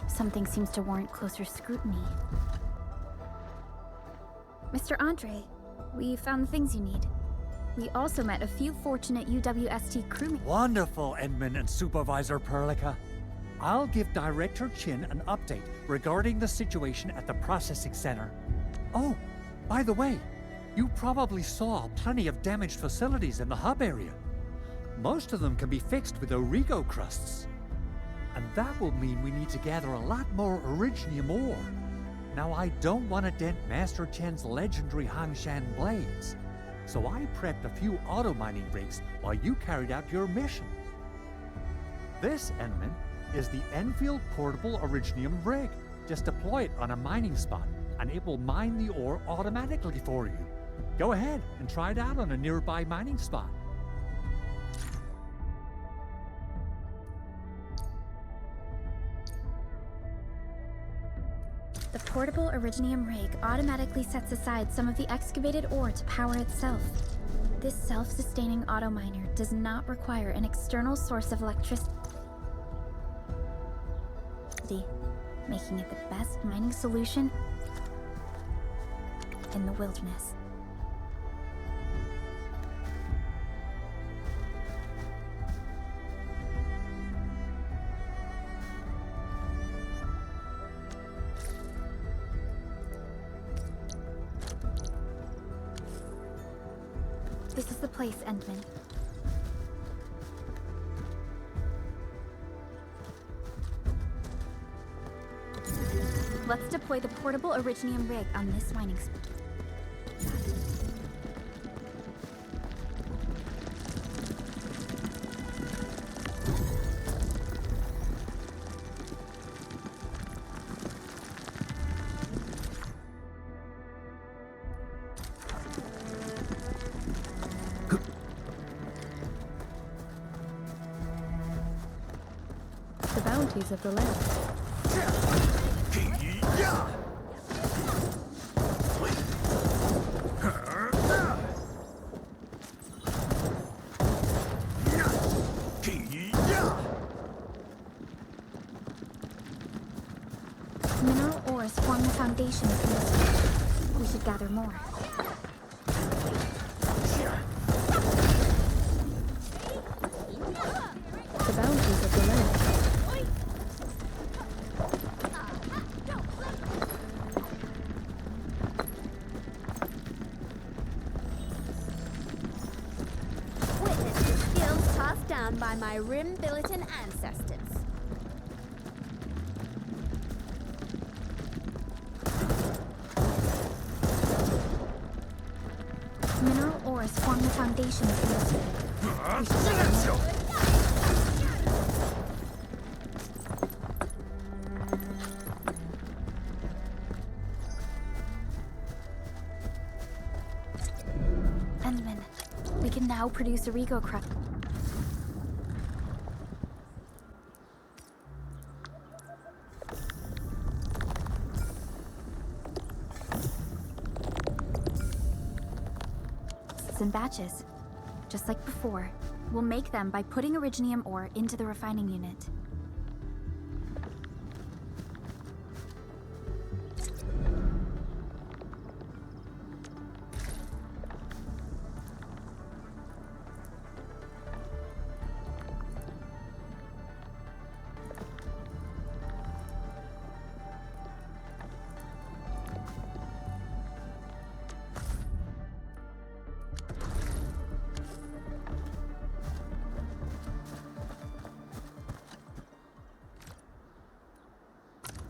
Something seems to warrant closer scrutiny. Mr. Andre, we found the things you need. We also met a few fortunate UWST crewmates. Wonderful, Edmund and Supervisor Perlica. I'll give Director Chin an update regarding the situation at the processing center. Oh, by the way, you probably saw plenty of damaged facilities in the hub area. Most of them can be fixed with Origo crusts. And that will mean we need to gather a lot more Originium ore. Now, I don't want to dent Master Chen's legendary Hangshan blades, so I prepped a few auto-mining rigs while you carried out your mission. This, Enman, is the Enfield Portable Originium rig. Just deploy it on a mining spot, and it will mine the ore automatically for you. Go ahead and try it out on a nearby mining spot. The portable Originium rig automatically sets aside some of the excavated ore to power itself. This self-sustaining auto-miner does not require an external source of electricity, making it the best mining solution in the wilderness. This is the place, Endman. Let's deploy the portable Originium rig on this mining spot. The bounties of the land. Mineral ores form the foundation of this. We should gather more. The bounties of the land. Witness the skills passed down by my Rim-Billiton ancestors. Mineral ores form the foundation of this. We should gather more. Endman, we can now produce Origo crust. In batches. Just like before, we'll make them by putting Originium ore into the refining unit.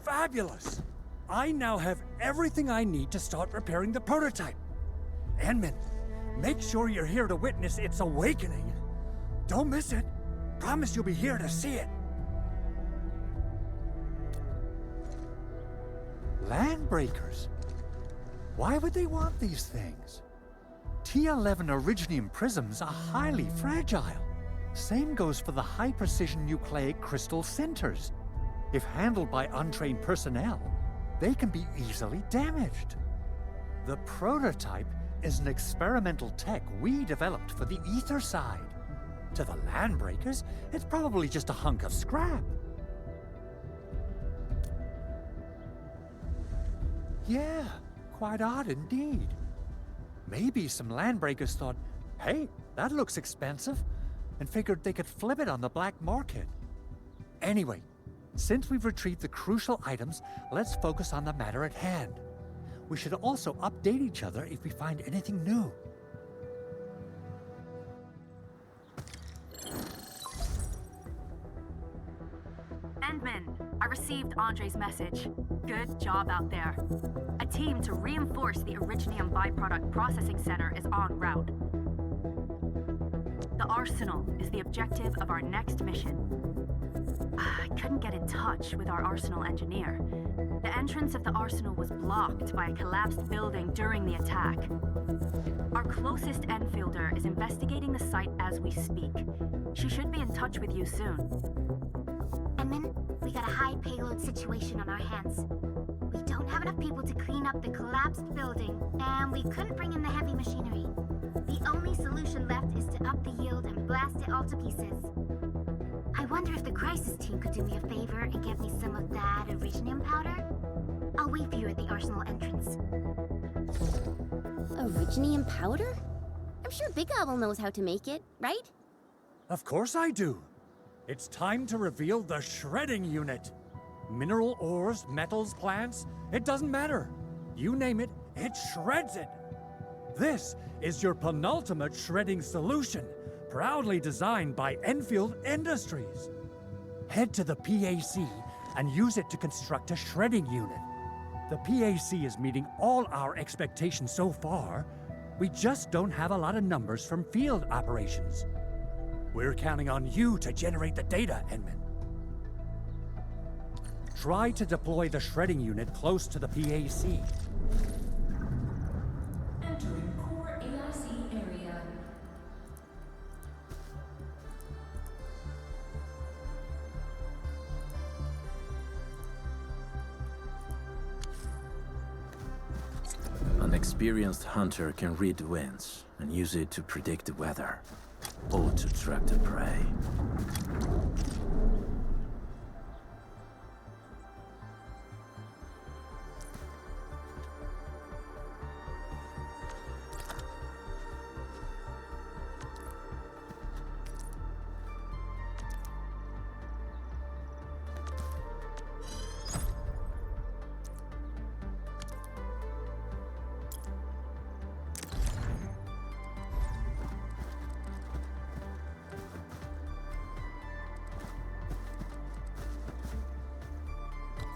Fabulous! I now have everything I need to start repairing the prototype. Enman, make sure you're here to witness its awakening. Don't miss it. Promise you'll be here to see it. Landbreakers? Why would they want these things? T11 Originium prisms are highly fragile. Same goes for the high-precision nucleic crystal centers. If handled by untrained personnel, they can be easily damaged. The prototype is an experimental tech we developed for the ether side. To the landbreakers, it's probably just a hunk of scrap. Yeah, quite odd indeed. Maybe some landbreakers thought, hey, that looks expensive, and figured they could flip it on the black market. Anyway, since we've retrieved the crucial items, let's focus on the matter at hand. We should also update each other if we find anything new. Endman, I received Andre's message. Good job out there. A team to reinforce the Originium byproduct processing center is en route. The arsenal is the objective of our next mission. I couldn't get in touch with our arsenal engineer. The entrance of the arsenal was blocked by a collapsed building during the attack. Our closest Enfielder is investigating the site as we speak. She should be in touch with you soon. Edmund, we got a high payload situation on our hands. We don't have enough people to clean up the collapsed building, and we couldn't bring in the heavy machinery. The only solution left is to up the yield and blast it all to pieces. I wonder if the crisis team could do me a favor and get me some of that Originium powder? I'll wait for you at the arsenal entrance. Originium powder? I'm sure Big Owl knows how to make it, right? Of course I do. It's time to reveal the shredding unit. Mineral ores, metals, plants, it doesn't matter. You name it, it shreds it. This is your penultimate shredding solution, proudly designed by Enfield Industries. Head to the PAC and use it to construct a shredding unit. The PAC is meeting all our expectations so far. We just don't have a lot of numbers from field operations. We're counting on you to generate the data, Edmund. Try to deploy the shredding unit close to the PAC. Entering core AIC area. An experienced hunter can read the winds and use it to predict the weather, or to track the prey.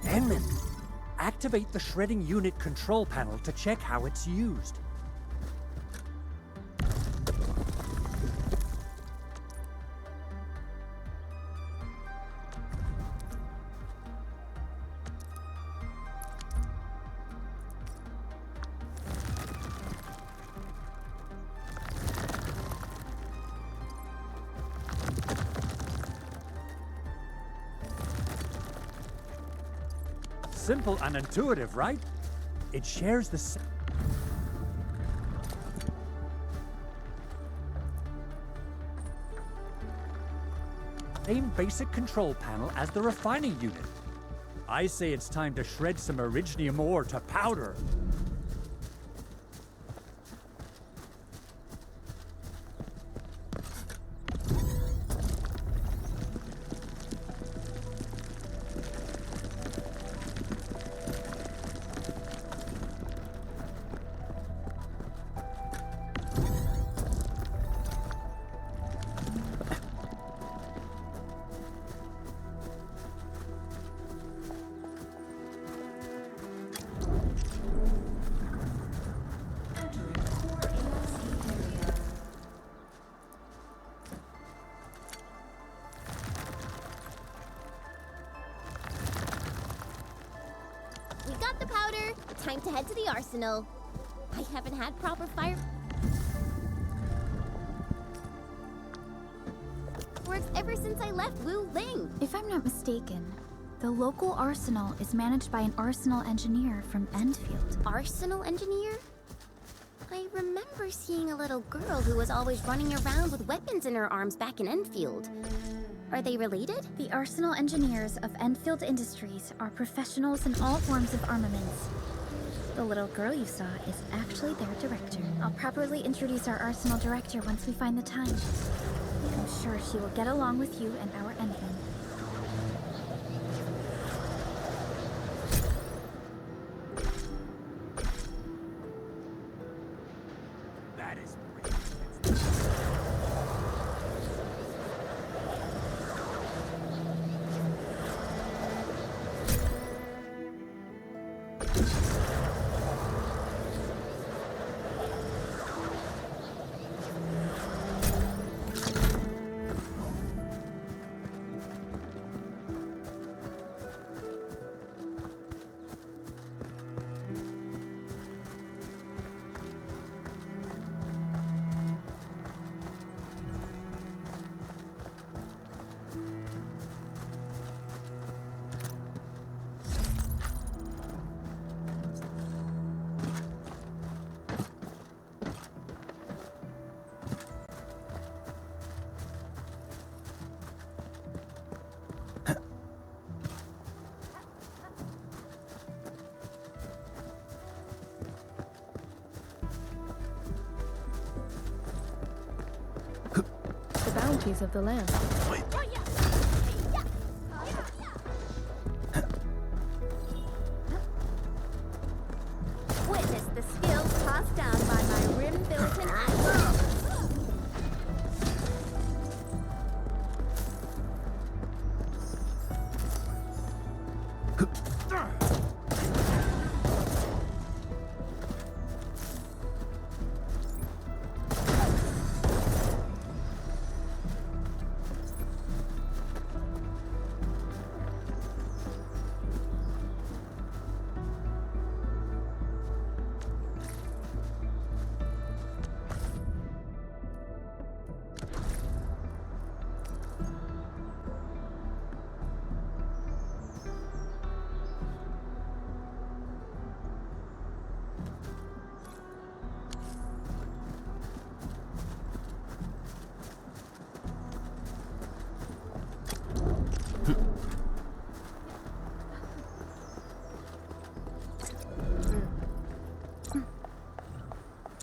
Edmund, activate the shredding unit control panel to check how it's used. Simple and intuitive, right? It shares the same basic control panel as the refining unit. I say it's time to shred some Originium ore to powder. We got the powder. Time to head to the arsenal. I haven't had proper fire. Works ever since I left Wu Ling. If I'm not mistaken, the local arsenal is managed by an arsenal engineer from Endfield. Arsenal engineer? I remember remember seeing a little girl who was always running around with weapons in her arms back in Enfield. Are they related? The arsenal engineers of Endfield Industries are professionals in all forms of armaments. The little girl you saw is actually their director. I'll properly introduce our arsenal director once we find the time. I'm sure she will get along with you and our Endman. That is bounties of the land. Witness the skills tossed down by my rim-built idol.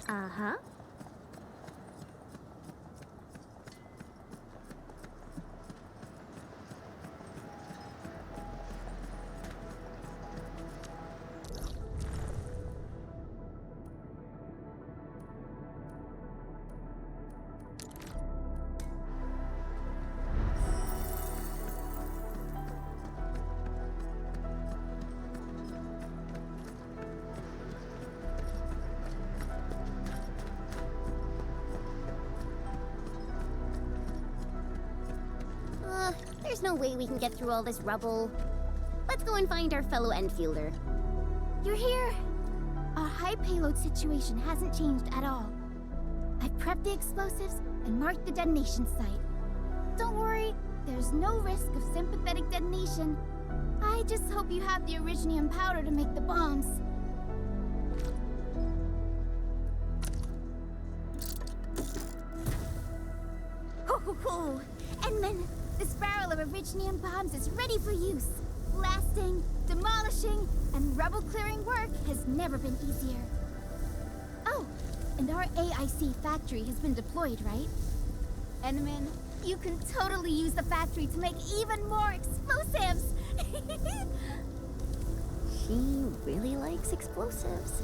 Uh-huh. There's no way we can get through all this rubble. Let's go and find our fellow Enfielder. You're here! Our high payload situation hasn't changed at all. I've prepped the explosives and marked the detonation site. Don't worry, there's no risk of sympathetic detonation. I just hope you have the originium powder to make the bombs. Ho! Endman, this barrel of originium bombs is ready for use. Blasting, demolishing, and rubble-clearing work has never been easier. Oh, and our AIC factory has been deployed, right? Endman, you can totally use the factory to make even more explosives! She really likes explosives.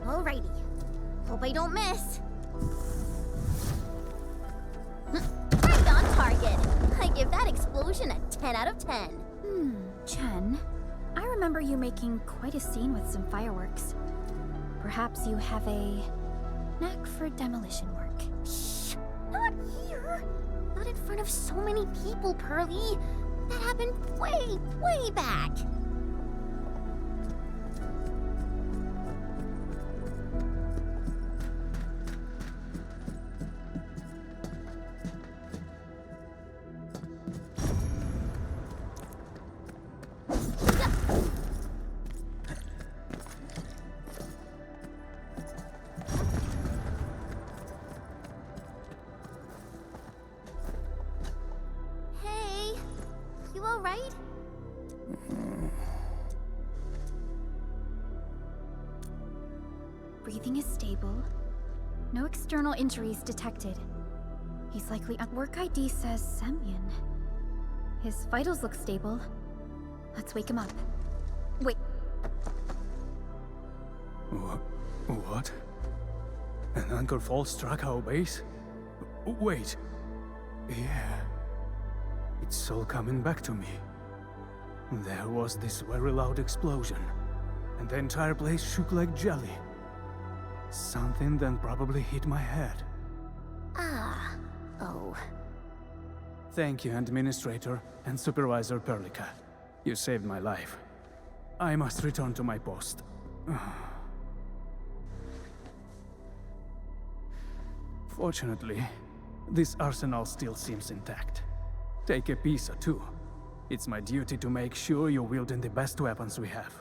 Alrighty. Hope I don't miss. Right on target. I give that explosion a 10 out of 10. Chen, I remember you making quite a scene with some fireworks. Perhaps you have a knack for demolition work. Shh! Not here! Not in front of so many people, Pearly. That happened way back. Breathing is stable. No external injuries detected. He's likely at work ID says Semyon. His vitals look stable. Let's wake him up. Wait, What? An anchor fault struck our base? Wait. Yeah. It's all coming back to me. There was this very loud explosion, and the entire place shook like jelly. Something then probably hit my head. Oh. Thank you, Administrator and Supervisor Perlica. You saved my life. I must return to my post. Fortunately, this arsenal still seems intact. Take a piece or two. It's my duty to make sure you're wielding the best weapons we have.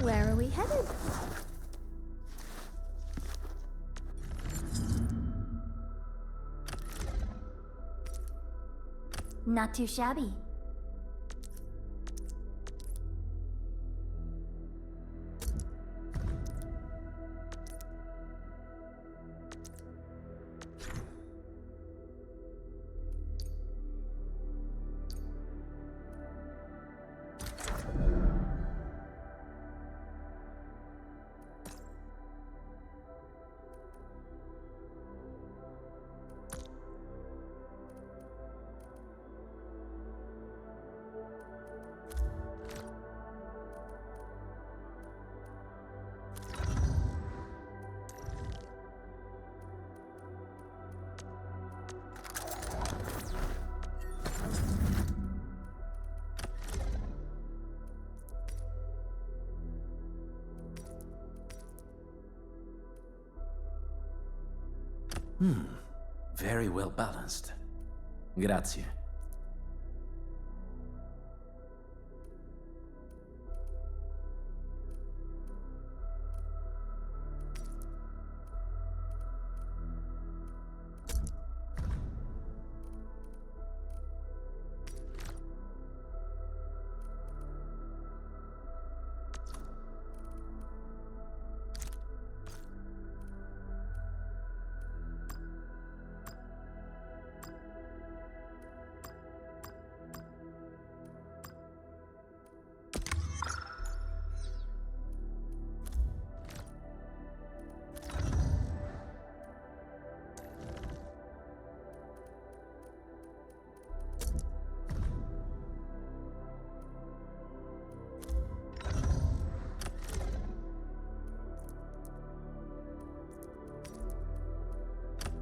Where are we headed? Not too shabby. Very well balanced. Grazie.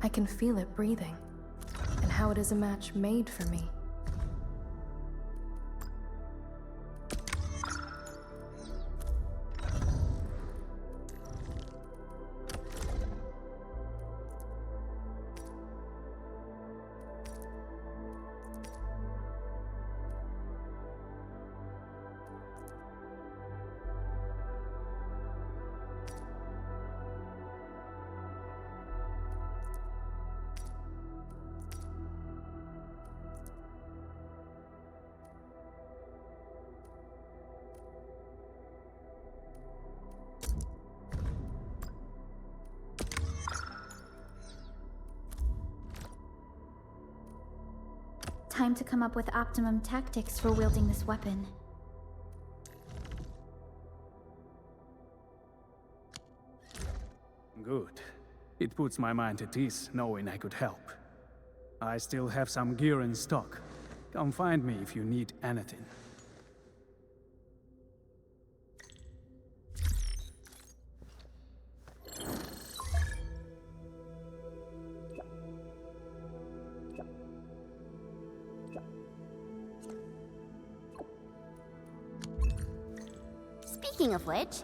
I can feel it breathing, and how it is a match made for me. Time to come up with optimum tactics for wielding this weapon. Good. It puts my mind at ease knowing I could help. I still have some gear in stock. Come find me if you need anything. Speaking of which,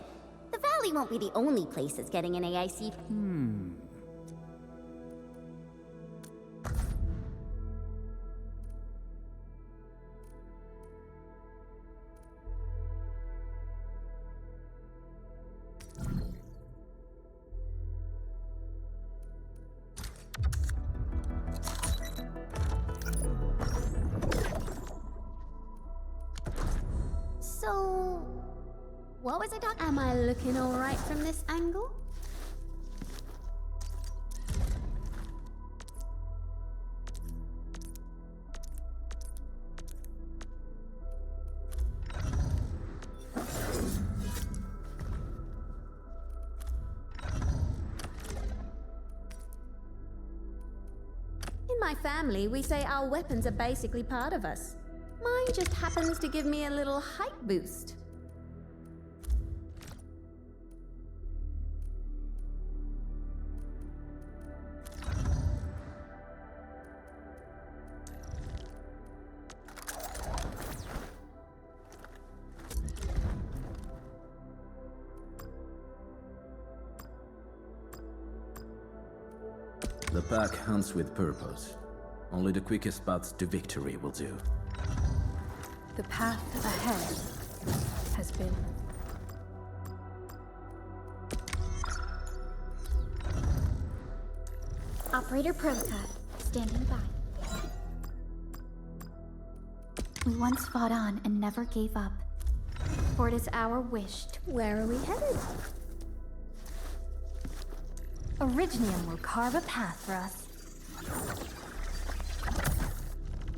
the Valley won't be the only place that's getting an AIC. So, what was I talking? Am I looking all right from this angle? In my family, we say our weapons are basically part of us. Mine just happens to give me a little height boost. The pack hunts with purpose. Only the quickest path to victory will do. The path ahead has been. Operator Perlica, standing by. We once fought on and never gave up. For it is our wish to... Where are we headed? Originium will carve a path for us.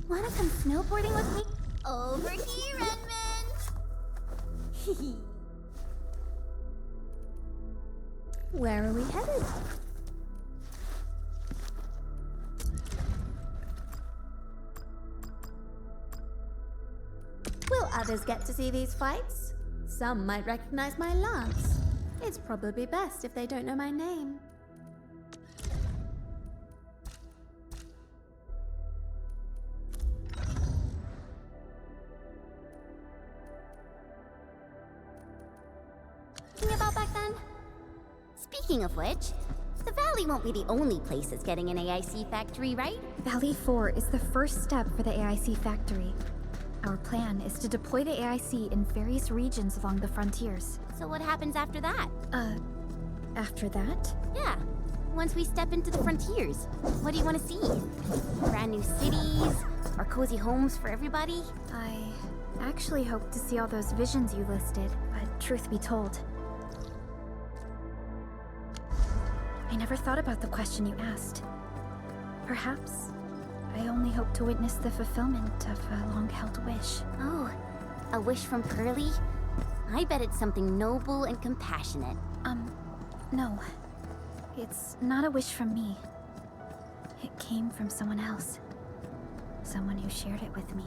Wanna come snowboarding with me? Over here, Edmund! Where are we headed? Will others get to see these fights? Some might recognize my lance. It's probably best if they don't know my name. About back then? Speaking of which, the Valley won't be the only place that's getting an AIC factory, right? Valley 4 is the first step for the AIC factory. Our plan is to deploy the AIC in various regions along the frontiers. So what happens after that? After that? Yeah. Once we step into the frontiers, what do you want to see? Brand new cities? Or cozy homes for everybody? I actually hope to see all those visions you listed, but truth be told, I never thought about the question you asked. Perhaps I only hope to witness the fulfillment of a long-held wish. Oh, a wish from Pearly? I bet it's something noble and compassionate. No. It's not a wish from me. It came from someone else. Someone who shared it with me.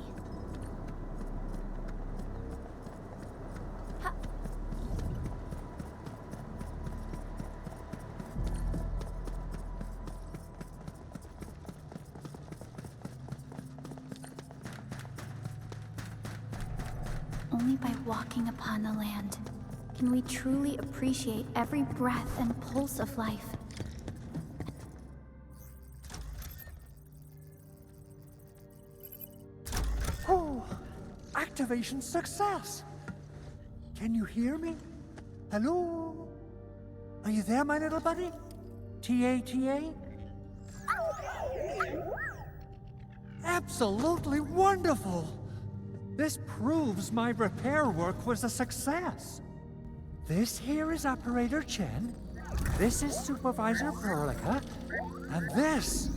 Only by walking upon the land can we truly appreciate every breath and pulse of life. Oh, activation success! Can you hear me? Hello? Are you there, my little buddy? T-A-T-A? Absolutely wonderful! This proves my repair work was a success. This here is Operator Chen, this is Supervisor Perlica, and this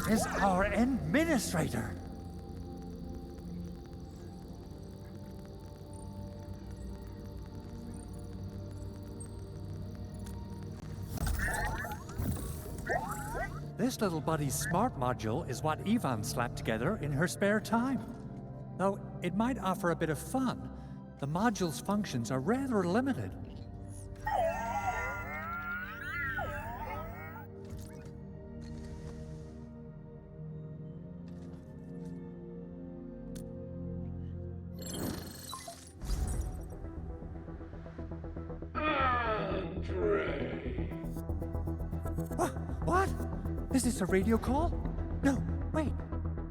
is our Endministrator. This little buddy's smart module is what Yvonne slapped together in her spare time. Though it might offer a bit of fun, the module's functions are rather limited. What? Is this a radio call? No, wait.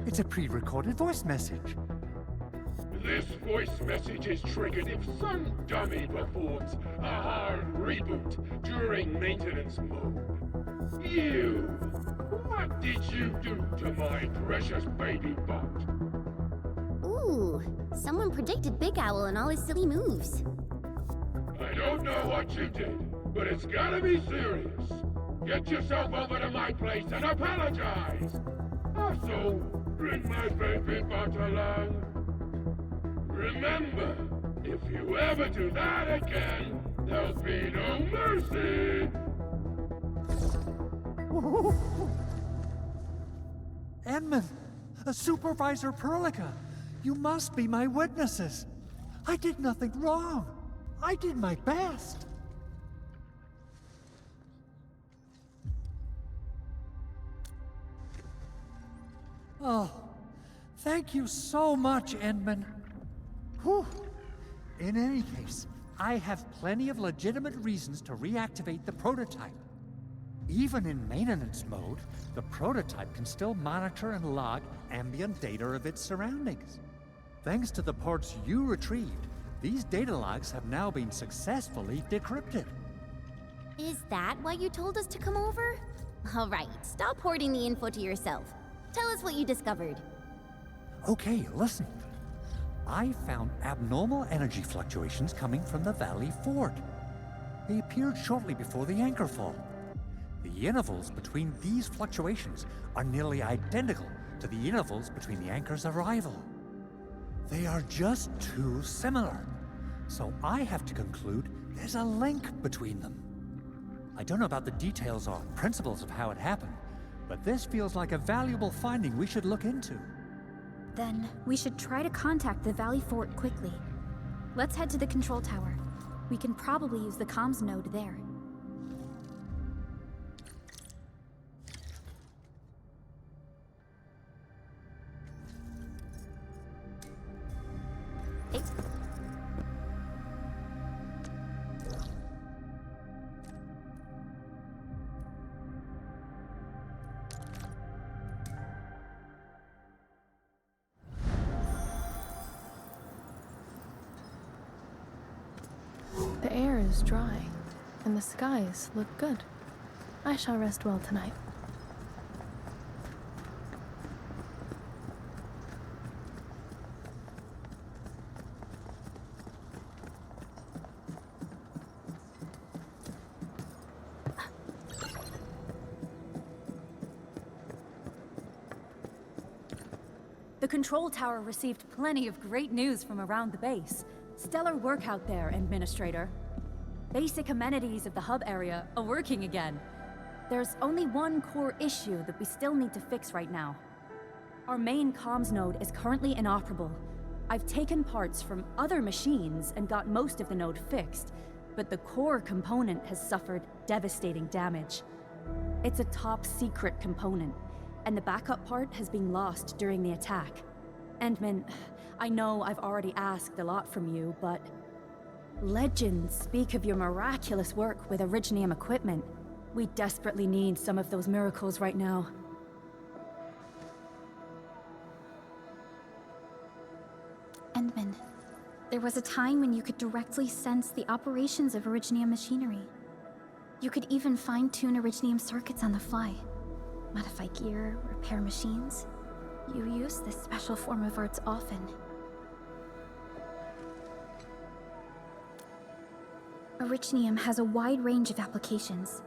It's a pre-recorded voice message. This voice message is triggered if some dummy performs a hard reboot during maintenance mode. You! What did you do to my precious baby bot? Ooh, someone predicted Big Owl and all his silly moves. I don't know what you did, but it's gotta be serious. Get yourself over to my place and apologize! Also, bring my baby bot along. Remember, if you ever do that again, there'll be no mercy! Edmund, Supervisor Perlica, you must be my witnesses. I did nothing wrong. I did my best. Oh, thank you so much, Edmund. Whew. In any case, I have plenty of legitimate reasons to reactivate the prototype. Even in maintenance mode, the prototype can still monitor and log ambient data of its surroundings. Thanks to the parts you retrieved, these data logs have now been successfully decrypted. Is that why you told us to come over? All right, stop hoarding the info to yourself. Tell us what you discovered. Okay, listen. I found abnormal energy fluctuations coming from the Valley Fort. They appeared shortly before the anchor fall. The intervals between these fluctuations are nearly identical to the intervals between the anchor's arrival. They are just too similar. So I have to conclude there's a link between them. I don't know about the details or principles of how it happened, but this feels like a valuable finding we should look into. Then we should try to contact the Valley Fort quickly. Let's head to the control tower. We can probably use the comms node there. The air is dry, and the skies look good. I shall rest well tonight. The control tower received plenty of great news from around the base. Stellar work out there, Endministrator. Basic amenities of the hub area are working again. There's only one core issue that we still need to fix right now. Our main comms node is currently inoperable. I've taken parts from other machines and got most of the node fixed, but the core component has suffered devastating damage. It's a top-secret component, and the backup part has been lost during the attack. Endman, I know I've already asked a lot from you, but legends speak of your miraculous work with Originium equipment. We desperately need some of those miracles right now. Endman, there was a time when you could directly sense the operations of Originium machinery. You could even fine-tune Originium circuits on the fly, modify gear, repair machines. You use this special form of arts often. Originium has a wide range of applications.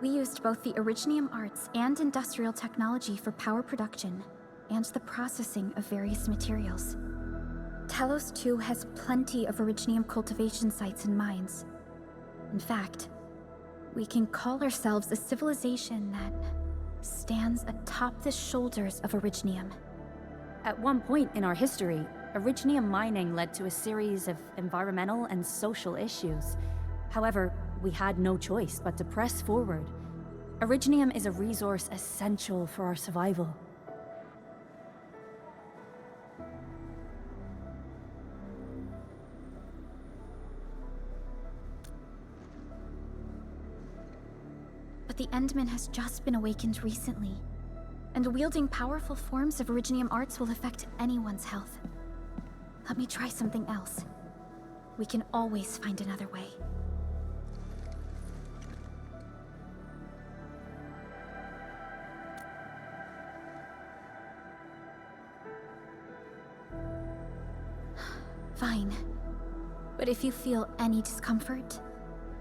We used both the Originium arts and industrial technology for power production and the processing of various materials. Talos-II has plenty of Originium cultivation sites and mines. In fact, we can call ourselves a civilization that stands atop the shoulders of Originium. At one point in our history, Originium mining led to a series of environmental and social issues. However, we had no choice but to press forward. Originium is a resource essential for our survival. But the Endman has just been awakened recently, and wielding powerful forms of Originium arts will affect anyone's health. Let me try something else. We can always find another way. Fine. But if you feel any discomfort,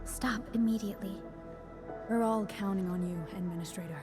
stop immediately. We're all counting on you, Endministrator.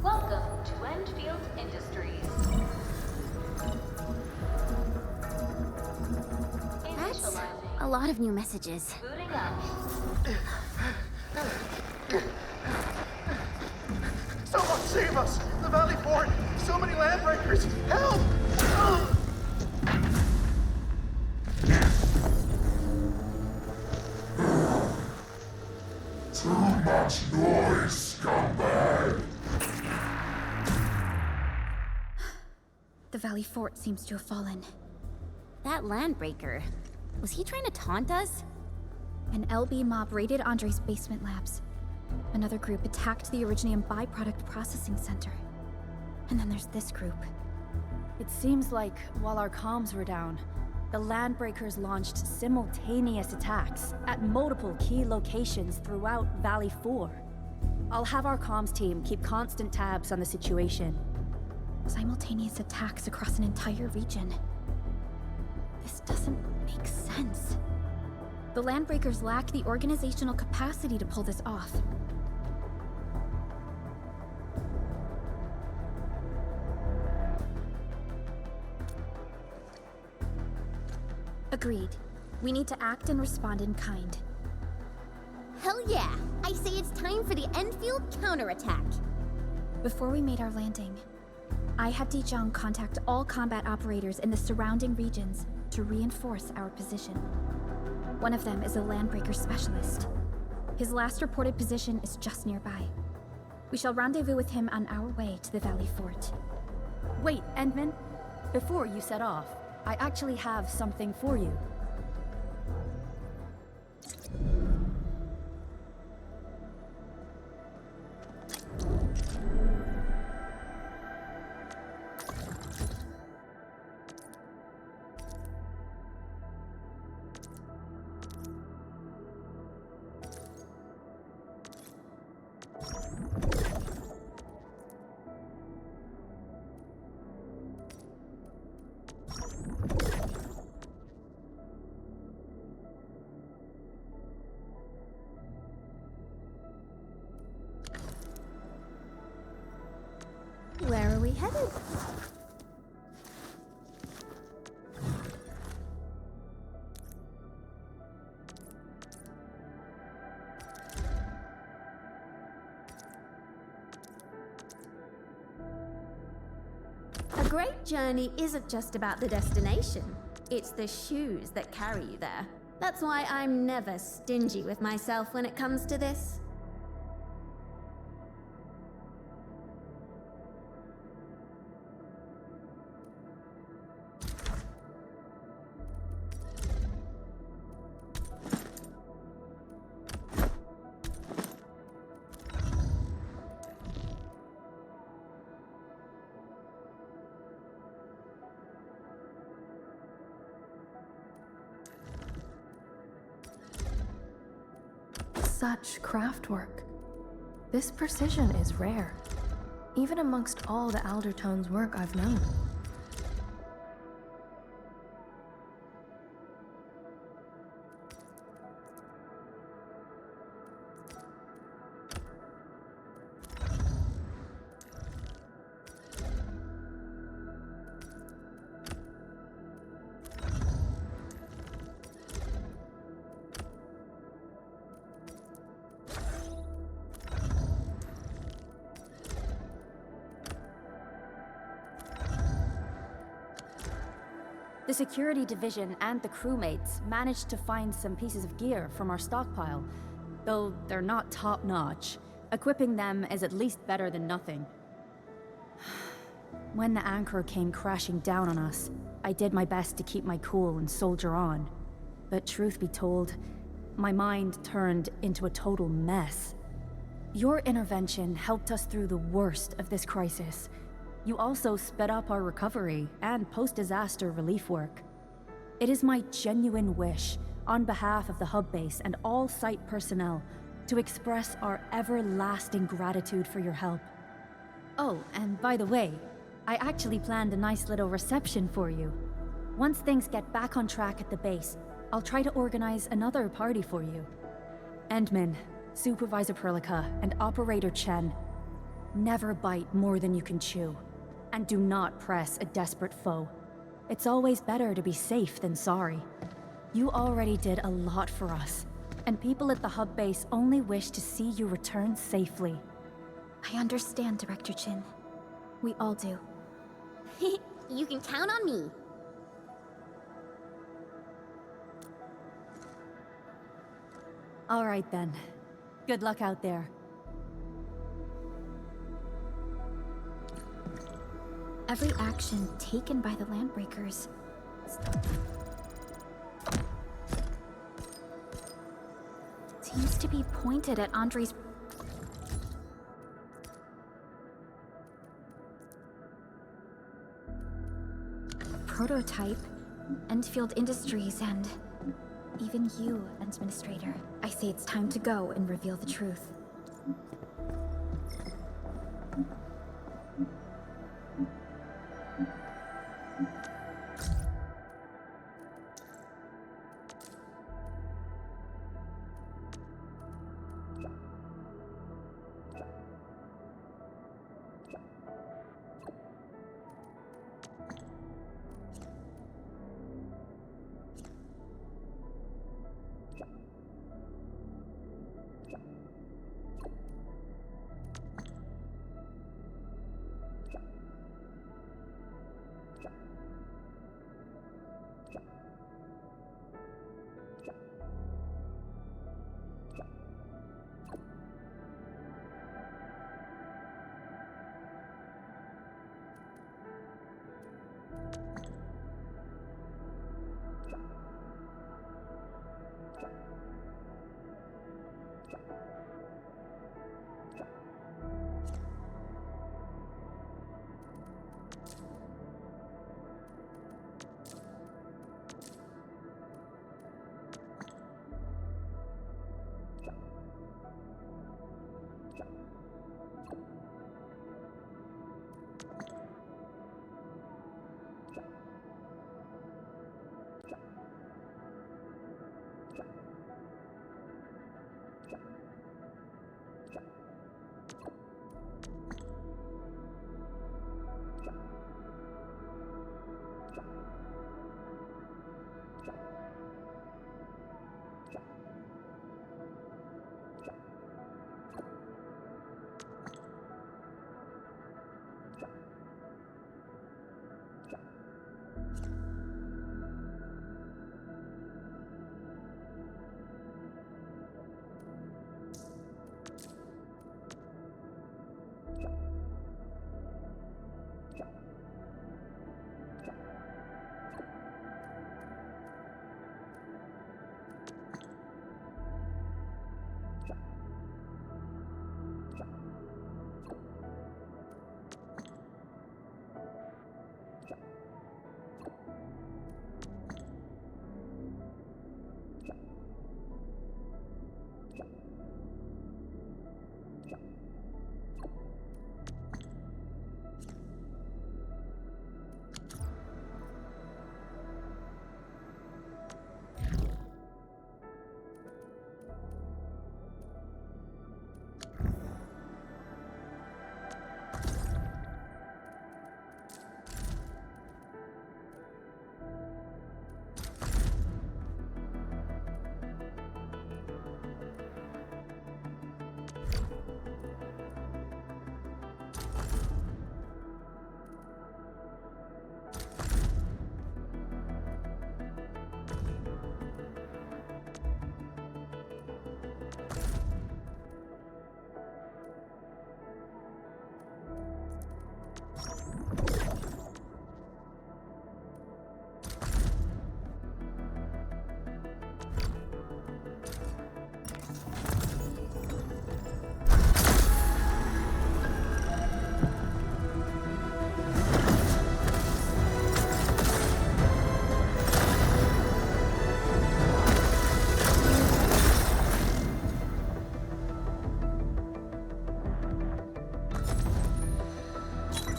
Welcome to Endfield Industries. That's a lot of new messages. Booting up. Someone save us! The Valley Fort! So many landbreakers! Help! Too much noise, scumbag! The Valley Fort seems to have fallen. That landbreaker, was he trying to taunt us? An LB mob raided Andre's basement labs. Another group attacked the Originium byproduct processing center. And then there's this group. It seems like while our comms were down, the Landbreakers launched simultaneous attacks at multiple key locations throughout Valley 4. I'll have our comms team keep constant tabs on the situation. Simultaneous attacks across an entire region. This doesn't make sense. The Landbreakers lack the organizational capacity to pull this off. Agreed. We need to act and respond in kind. Hell yeah! I say it's time for the Enfield counterattack. Before we made our landing, I had Dijong contact all combat operators in the surrounding regions to reinforce our position. One of them is a Landbreaker specialist. His last reported position is just nearby. We shall rendezvous with him on our way to the Valley Fort. Wait, Endman, before you set off, I actually have something for you. Where are we headed? A great journey isn't just about the destination. It's the shoes that carry you there. That's why I'm never stingy with myself when it comes to this. Such craftwork. This precision is rare, even amongst all the Aldertone's work I've known. The security division and the crewmates managed to find some pieces of gear from our stockpile, though they're not top-notch. Equipping them is at least better than nothing. When the anchor came crashing down on us, I did my best to keep my cool and soldier on. But truth be told, my mind turned into a total mess. Your intervention helped us through the worst of this crisis. You also sped up our recovery and post-disaster relief work. It is my genuine wish, on behalf of the hub base and all site personnel, to express our everlasting gratitude for your help. Oh, and by the way, I actually planned a nice little reception for you. Once things get back on track at the base, I'll try to organize another party for you. Endman, Supervisor Perlica, and Operator Chen, never bite more than you can chew. And do not press a desperate foe. It's always better to be safe than sorry. You already did a lot for us, and people at the hub base only wish to see you return safely. I understand, Director Chin. We all do. You can count on me. All right then. Good luck out there. Every action taken by the Landbreakers seems to be pointed at Andre's prototype, Endfield Industries, and even you, Endministrator. I say it's time to go and reveal the truth.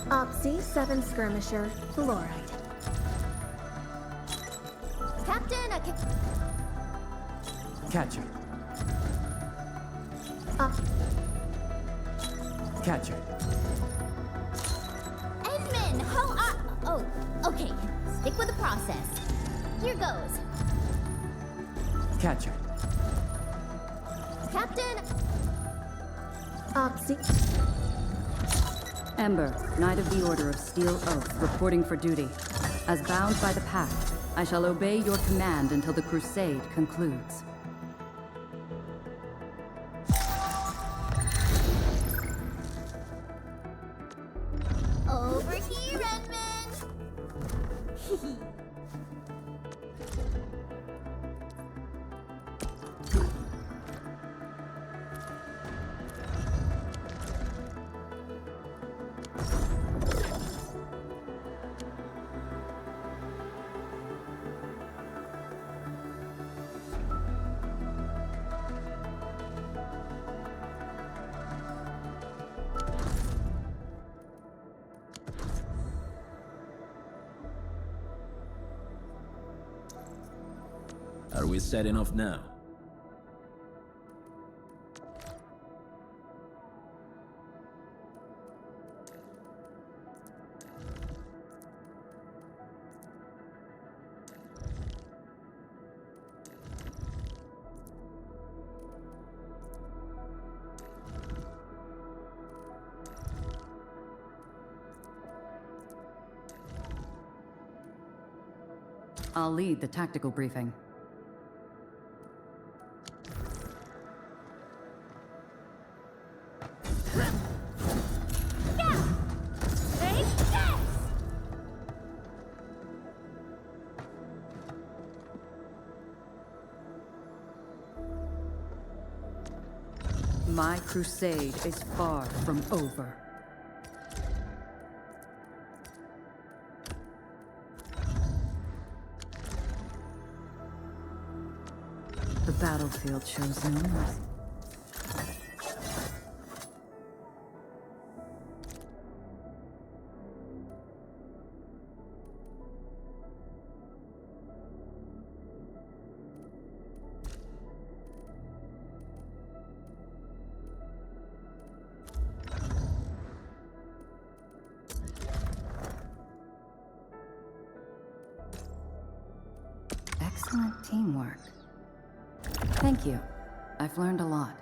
Opsy 7 Skirmisher, Fluorite. Captain, Catcher. Catcher. Edmund, how are... Oh, okay. Stick with the process. Here goes. Catcher. Captain... Opsy. Ember, Knight of the Order of Steel Oath, reporting for duty. As bound by the Pact, I shall obey your command until the crusade concludes. Over here, Edmund! Are we setting off now? I'll lead the tactical briefing. My crusade is far from over. The battlefield shows no mercy. Excellent teamwork. Thank you. I've learned a lot.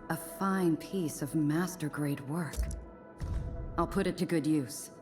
A fine piece of master-grade work. I'll put it to good use.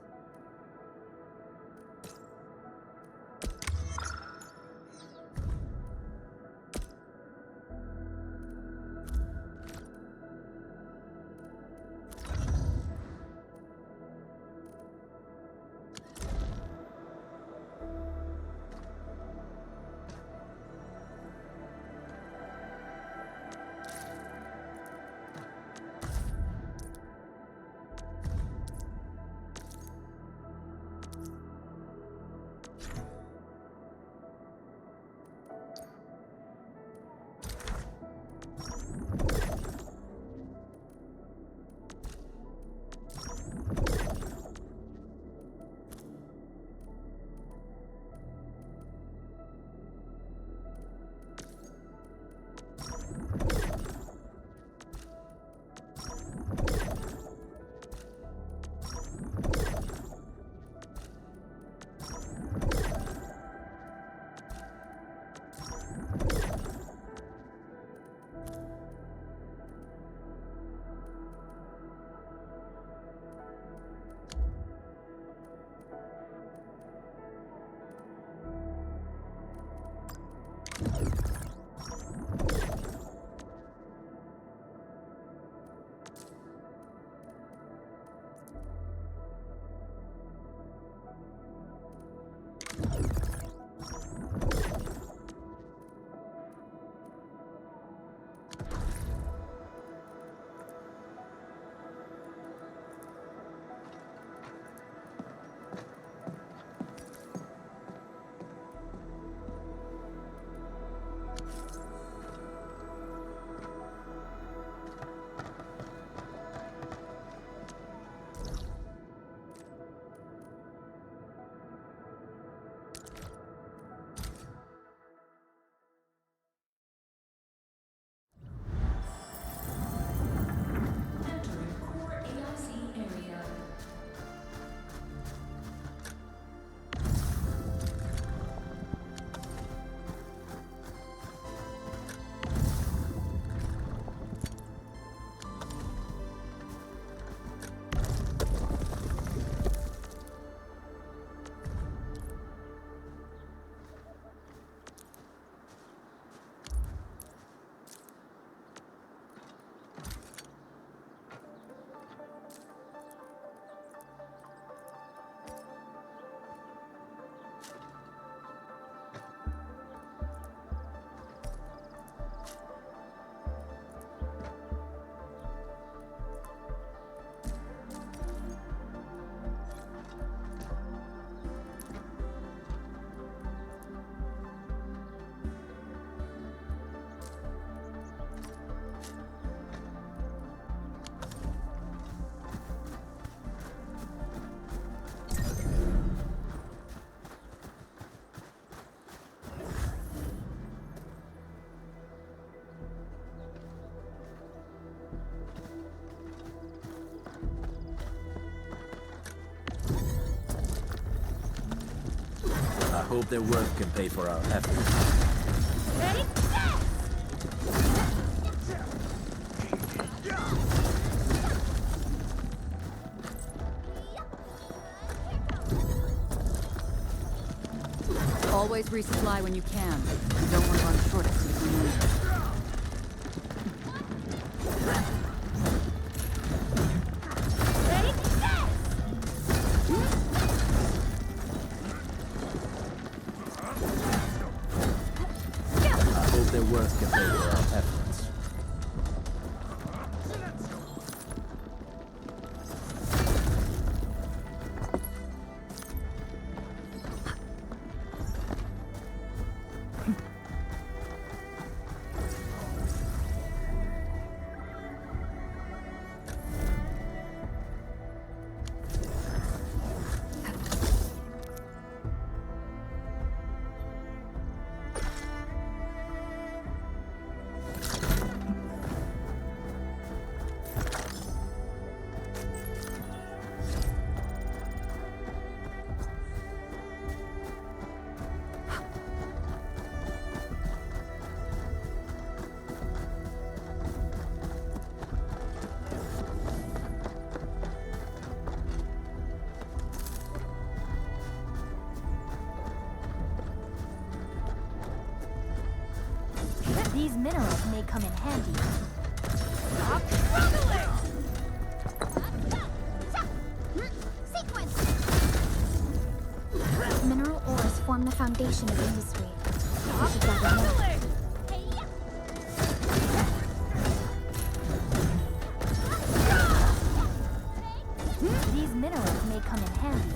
hope their work can pay for our efforts. Ready? Always resupply when you can. You don't want to run short of something. I hope their work can pay for our efforts. These minerals may come in handy. Stop struggling! Sequence! Mineral ores form the foundation of industry. Stop struggling! These minerals may come in handy.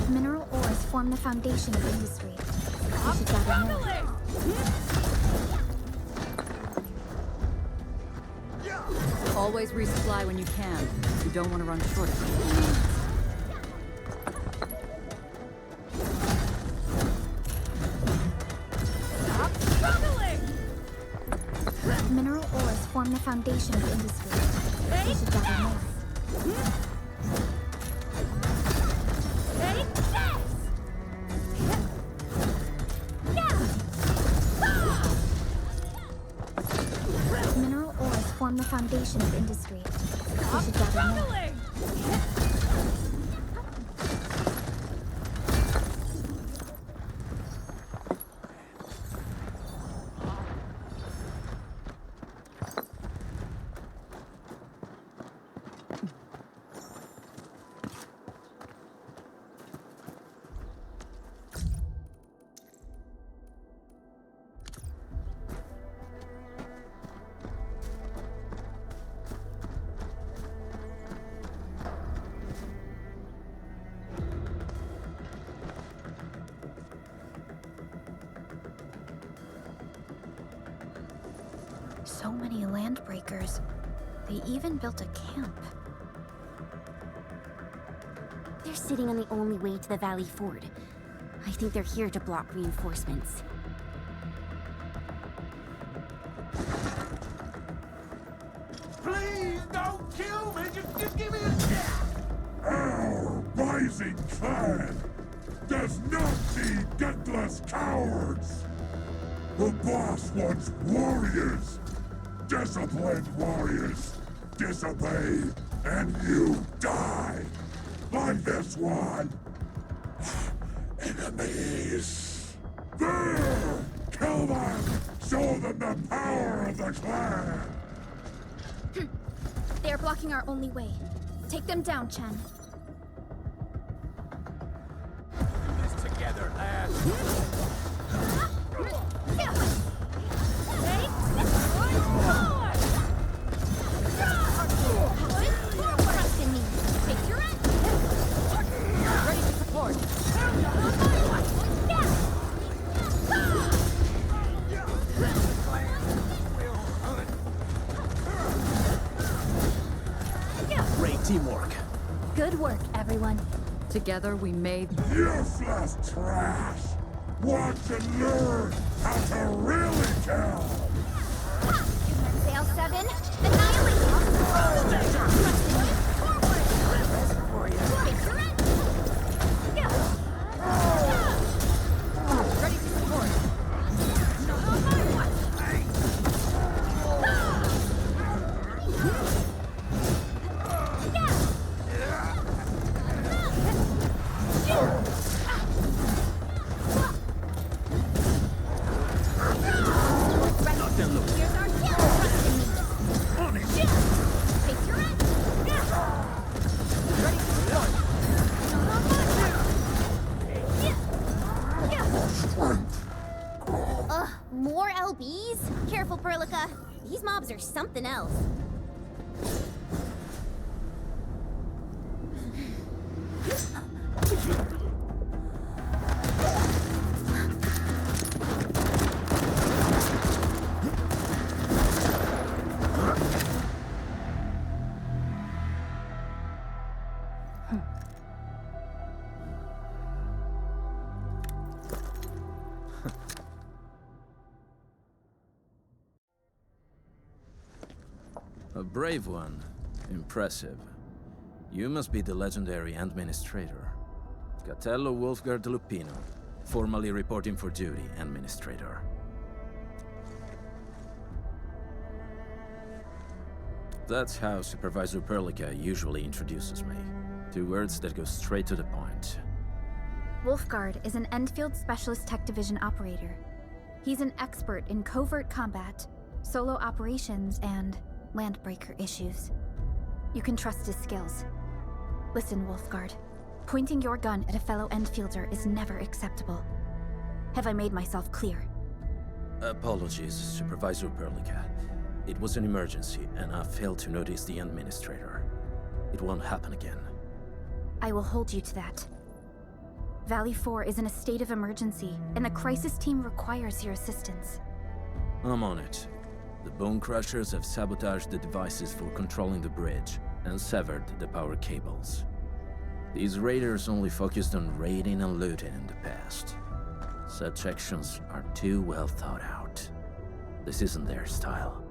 Mineral ores form the foundation of industry. You should gather more. Always resupply when you can. You don't want to run short of something. Mineral ores form the foundation of industry. You should gather more. Mineral ores form the foundation of industry. You should gather more. So many landbreakers. They even built a camp. They're sitting on the only way to the Valley Ford. I think they're here to block reinforcements. Please don't kill me! Just give me a chance! Our rising clan does not need gutless cowards! The boss wants warriors! Disciplined warriors! Disobey, and you die! Like this one! Enemies! There! Kill them! Show them the power of the clan! They are blocking our only way. Take them down, Chen. This together, lads! Trust in me. Take your end. Ready to support. Great teamwork. Good work, everyone. Together we made... Useless trash! Want to learn how to really tell? Command Sail 7, annihilate! Forward! For you. Take your end! Ready to support. Not on my watch! More LBs? Careful, Perlica. These mobs are something else. A brave one. Impressive. You must be the legendary Endministrator. Catello Wolfgard Lupino, formally reporting for duty, Endministrator. That's how Supervisor Perlica usually introduces me. 2 words that go straight to the point. Wolfgard is an Endfield Specialist Tech Division operator. He's an expert in covert combat, solo operations, and landbreaker issues. You can trust his skills. Listen, Wolfgard. Pointing your gun at a fellow Endfielder is never acceptable. Have I made myself clear? Apologies, Supervisor Perlica. It was an emergency, and I failed to notice the Endministrator. It won't happen again. I will hold you to that. Valley 4 is in a state of emergency, and the crisis team requires your assistance. I'm on it. The Bone Crushers have sabotaged the devices for controlling the bridge and severed the power cables. These raiders only focused on raiding and looting in the past. Such actions are too well thought out. This isn't their style.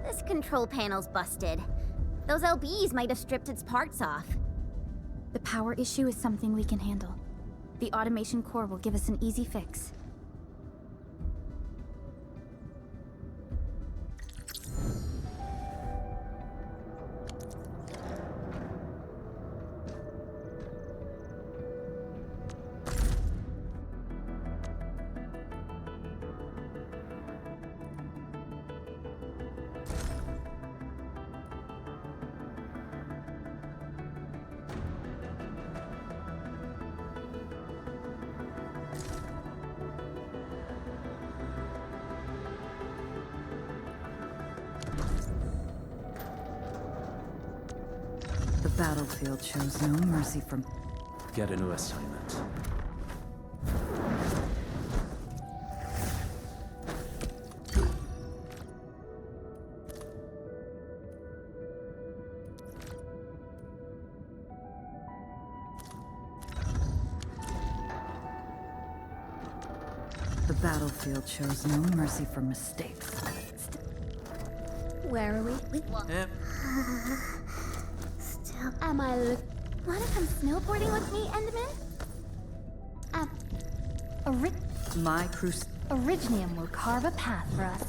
This control panel's busted. Those LBs might have stripped its parts off. The power issue is something we can handle. The automation core will give us an easy fix. The battlefield shows no mercy from... Get a new assignment. The battlefield shows no mercy for mistakes. Where are we? Still, am I wanna come snowboarding with me, Enderman? My cruise... Orignium will carve a path for us.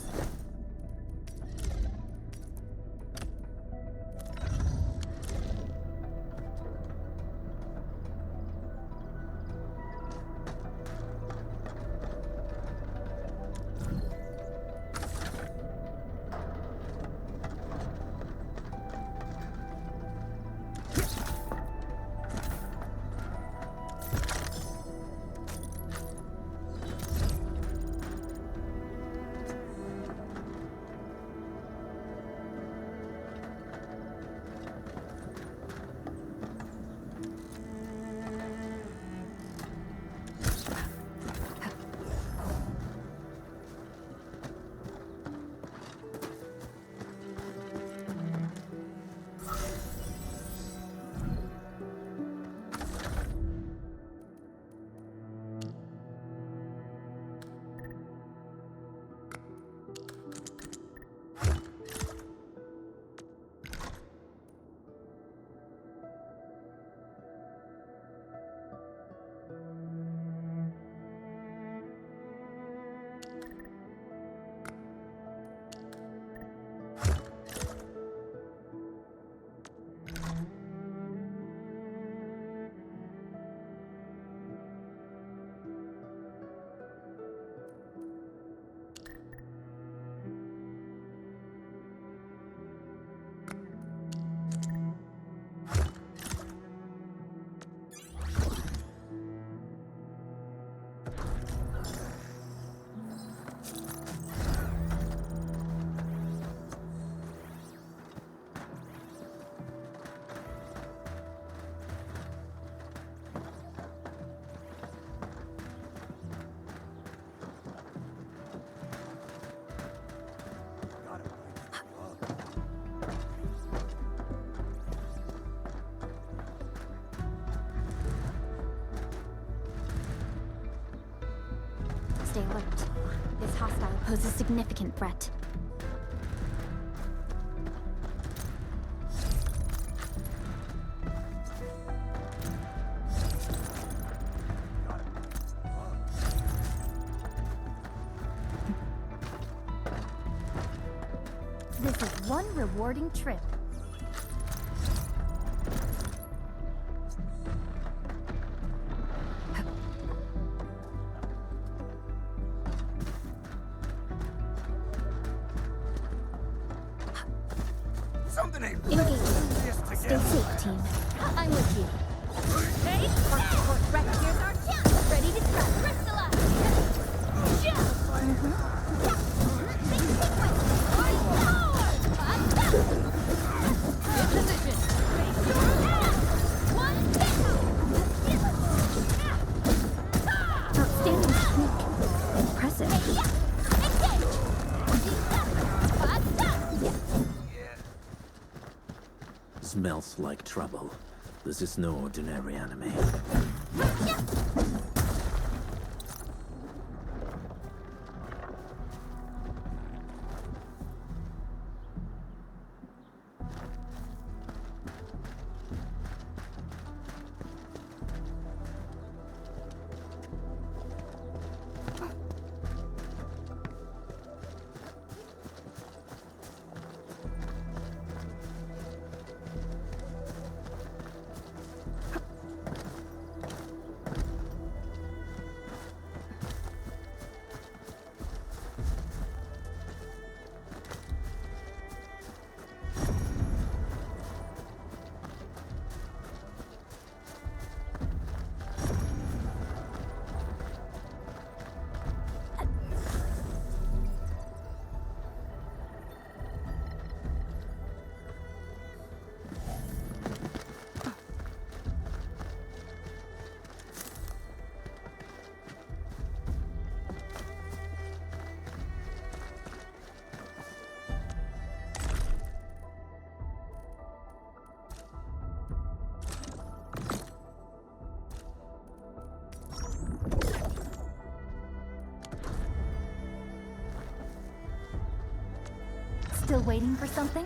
Stay alert. This hostile poses significant threat. This is one rewarding trip. Engage. Stay safe, team. I'm with you. Hey! Here's our chance! Ready to strike! Crystallize! Position! Raise your hands! One outstanding technique. Impressive. Smells like trouble. This is no ordinary enemy. Still waiting for something?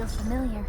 feels familiar.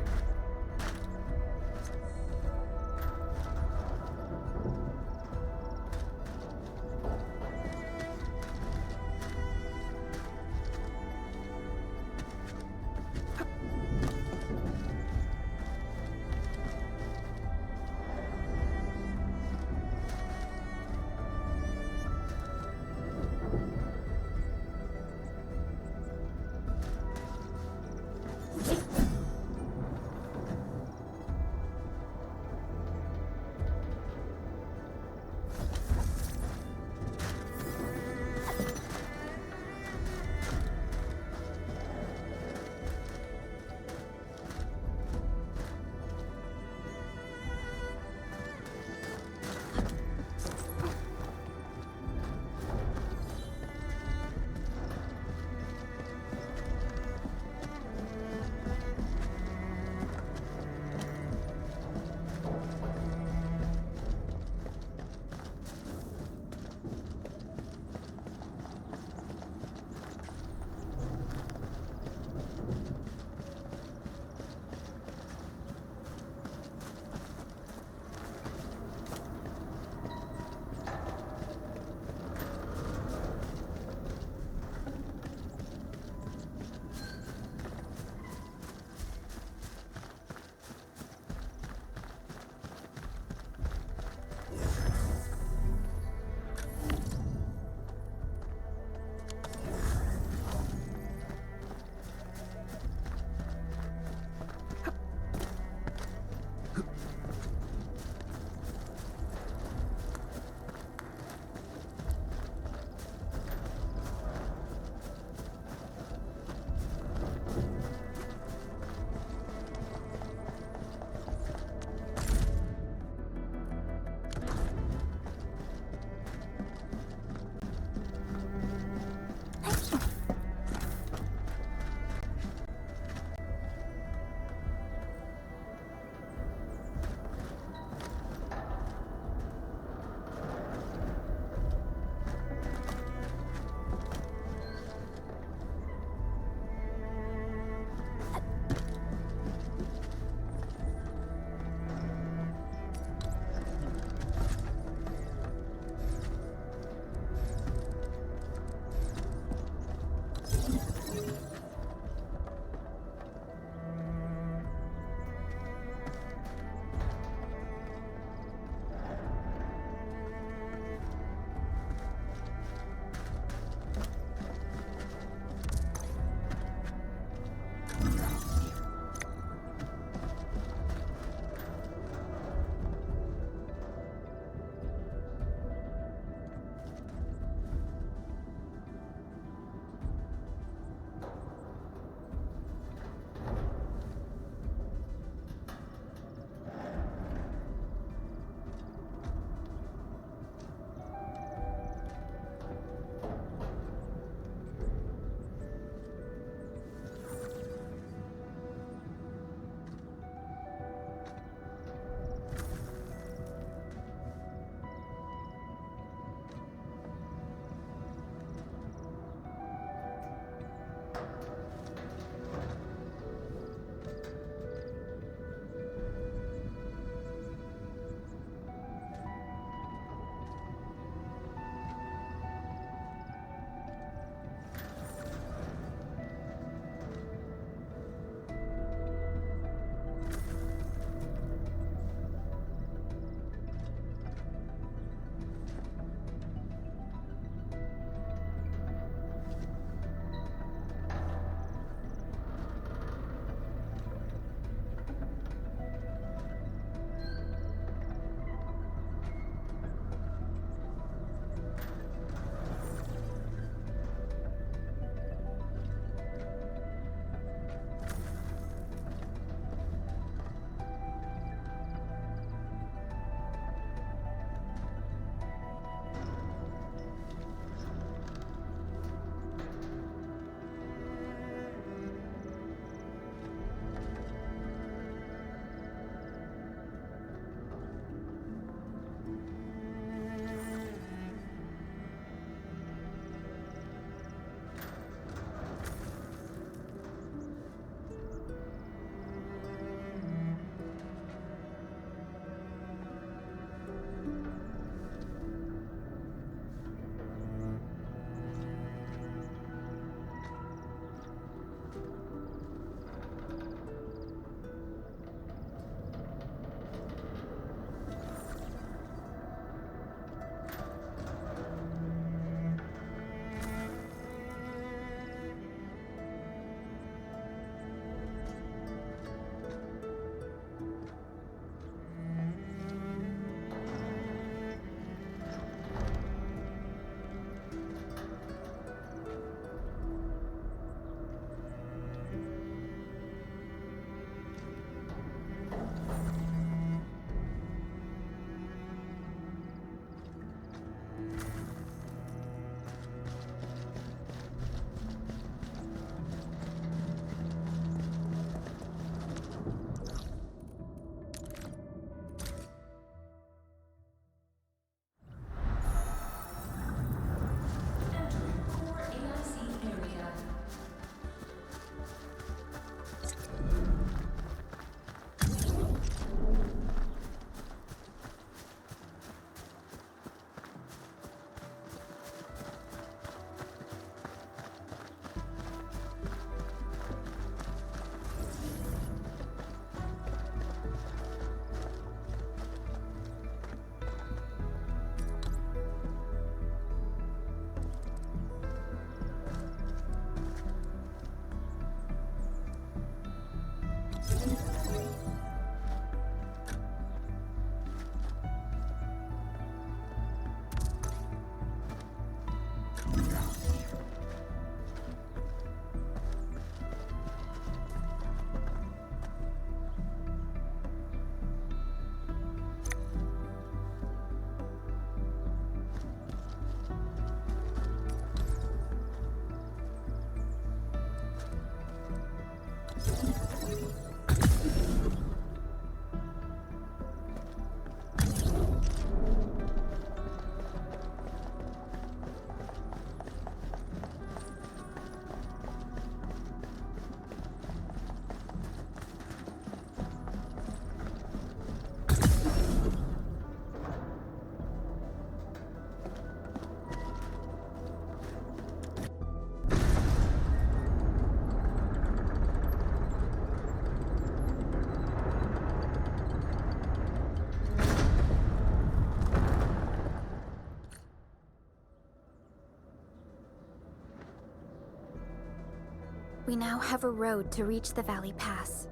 We now have a road to reach the Valley Pass.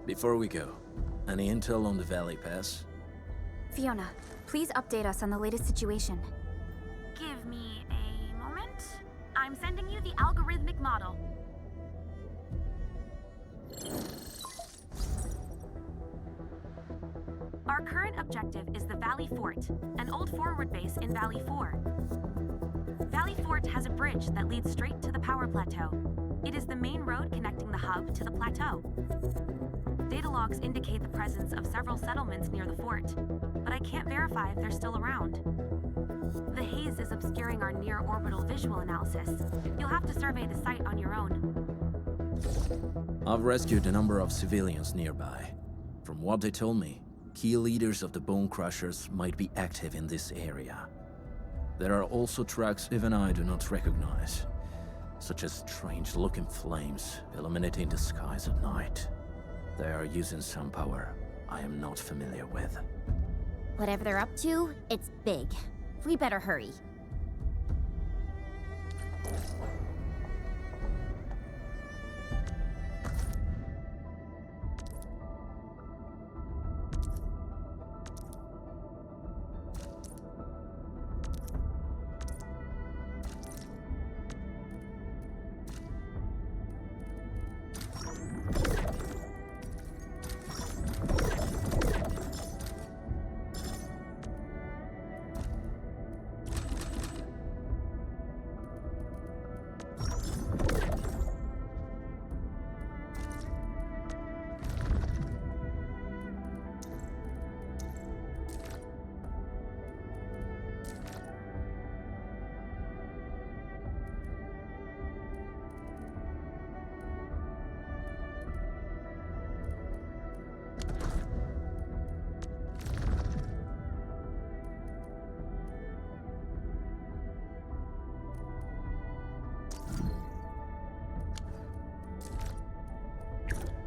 Before we go, any intel on the Valley Pass? Fiona, please update us on the latest situation. Give me a moment. I'm sending you the algorithmic model. Our current objective is the Valley Fort, an old forward base in Valley 4. Valley Fort has a bridge that leads straight to the power plateau. It is the main road connecting the hub to the plateau. Data logs indicate the presence of several settlements near the fort, but I can't verify if they're still around. The haze is obscuring our near-orbital visual analysis. You'll have to survey the site on your own. I've rescued a number of civilians nearby. From what they told me, key leaders of the Bone Crushers might be active in this area. There are also tracks even I do not recognize, such as strange-looking flames illuminating the skies at night. They are using some power I am not familiar with. Whatever they're up to, it's big. We better hurry.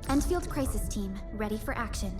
Endfield Crisis Team, ready for action.